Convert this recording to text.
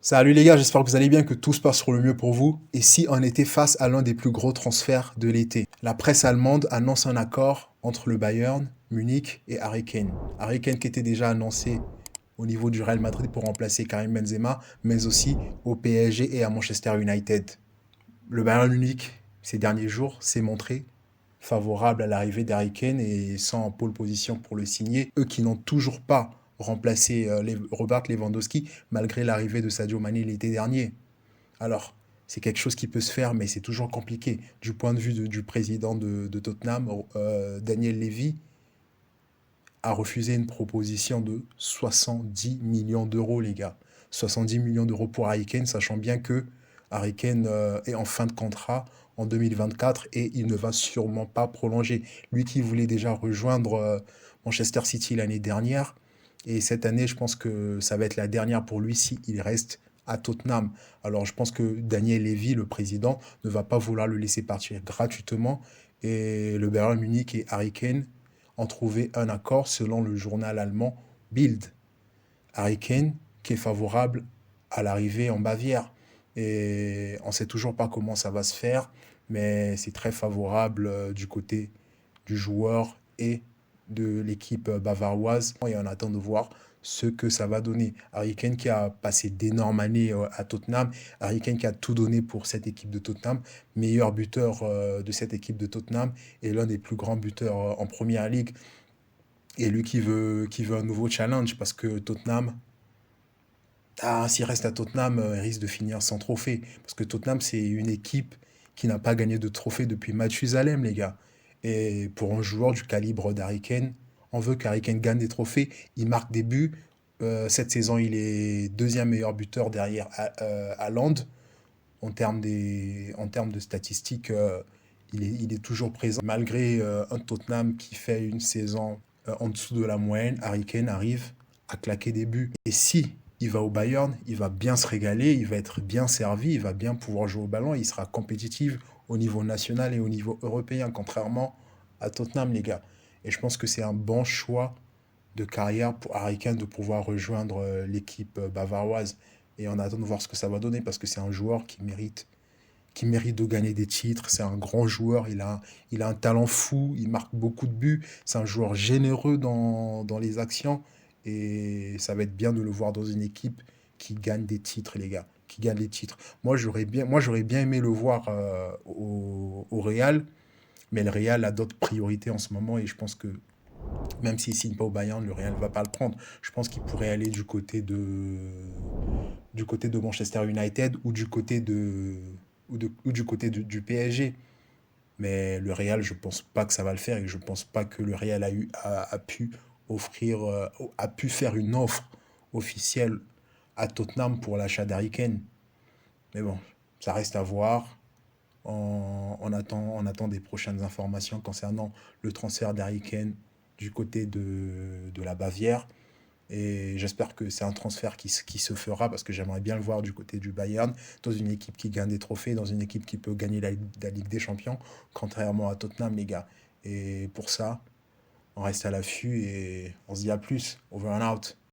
Salut les gars, j'espère que vous allez bien, que tout se passe pour le mieux pour vous. Et si on était face à l'un des plus gros transferts de l'été? La presse allemande annonce un accord entre le Bayern, Munich et Harry Kane. Harry Kane qui était déjà annoncé au niveau du Real Madrid pour remplacer Karim Benzema, mais aussi au PSG et à Manchester United. Le Bayern Munich, ces derniers jours, s'est montré favorable à l'arrivée d'Harry Kane et sans en pole position pour le signer. Eux qui n'ont toujours pas remplacé Robert Lewandowski malgré l'arrivée de Sadio Mané l'été dernier. Alors, c'est quelque chose qui peut se faire, mais c'est toujours compliqué. Du point de vue du président de Tottenham, Daniel Levy a refusé une proposition de 70 millions d'euros, les gars. 70 millions d'euros pour Harry Kane, sachant bien que Harry Kane est en fin de contrat en 2024 et il ne va sûrement pas prolonger. Lui qui voulait déjà rejoindre Manchester City l'année dernière, et cette année, je pense que ça va être la dernière pour lui s'il reste à Tottenham. Alors je pense que Daniel Levy, le président, ne va pas vouloir le laisser partir gratuitement. Et le Bayern Munich et Harry Kane ont trouvé un accord selon le journal allemand Bild. Harry Kane qui est favorable à l'arrivée en Bavière. Et on ne sait toujours pas comment ça va se faire, mais c'est très favorable du côté du joueur et de l'équipe bavaroise. Et on attend de voir ce que ça va donner. Harry Kane qui a passé d'énormes années à Tottenham, Harry Kane qui a tout donné pour cette équipe de Tottenham, meilleur buteur de cette équipe de Tottenham et l'un des plus grands buteurs en Première Ligue. Et lui qui veut un nouveau challenge parce que Tottenham, s'il reste à Tottenham, il risque de finir sans trophée. Parce que Tottenham, c'est une équipe qui n'a pas gagné de trophée depuis Mathusalem, les gars. Et pour un joueur du calibre d'Harry Kane, on veut qu'Harry Kane gagne des trophées. Il marque des buts. Cette saison, il est deuxième meilleur buteur derrière Haaland. En termes de statistiques, il est toujours présent. Malgré un Tottenham qui fait une saison en dessous de la moyenne, Harry Kane arrive à claquer des buts. Et si il va au Bayern, il va bien se régaler, il va être bien servi, il va bien pouvoir jouer au ballon, il sera compétitif au niveau national et au niveau européen, contrairement à Tottenham, les gars. Et je pense que c'est un bon choix de carrière pour Harry Kane de pouvoir rejoindre l'équipe bavaroise. Et on attend de voir ce que ça va donner parce que c'est un joueur qui mérite de gagner des titres. C'est un grand joueur, il a un talent fou, il marque beaucoup de buts. C'est un joueur généreux dans les actions. Et ça va être bien de le voir dans une équipe qui gagne des titres, les gars. Qui gagne des titres. Moi, j'aurais bien aimé le voir au Real, mais le Real a d'autres priorités en ce moment et je pense que même s'il ne signe pas au Bayern, le Real ne va pas le prendre. Je pense qu'il pourrait aller du côté de Manchester United ou du côté du PSG. Mais le Real, je pense pas que ça va le faire et je pense pas que le Real a pu offrir, a pu faire une offre officielle à Tottenham pour l'achat d'Harry Kane. Mais bon, ça reste à voir. On attend des prochaines informations concernant le transfert d'Harry Kane du côté de la Bavière. Et j'espère que c'est un transfert qui se fera parce que j'aimerais bien le voir du côté du Bayern, dans une équipe qui gagne des trophées, dans une équipe qui peut gagner la Ligue des Champions, contrairement à Tottenham, les gars. Et pour ça, on reste à l'affût et on se dit à plus. Over and out.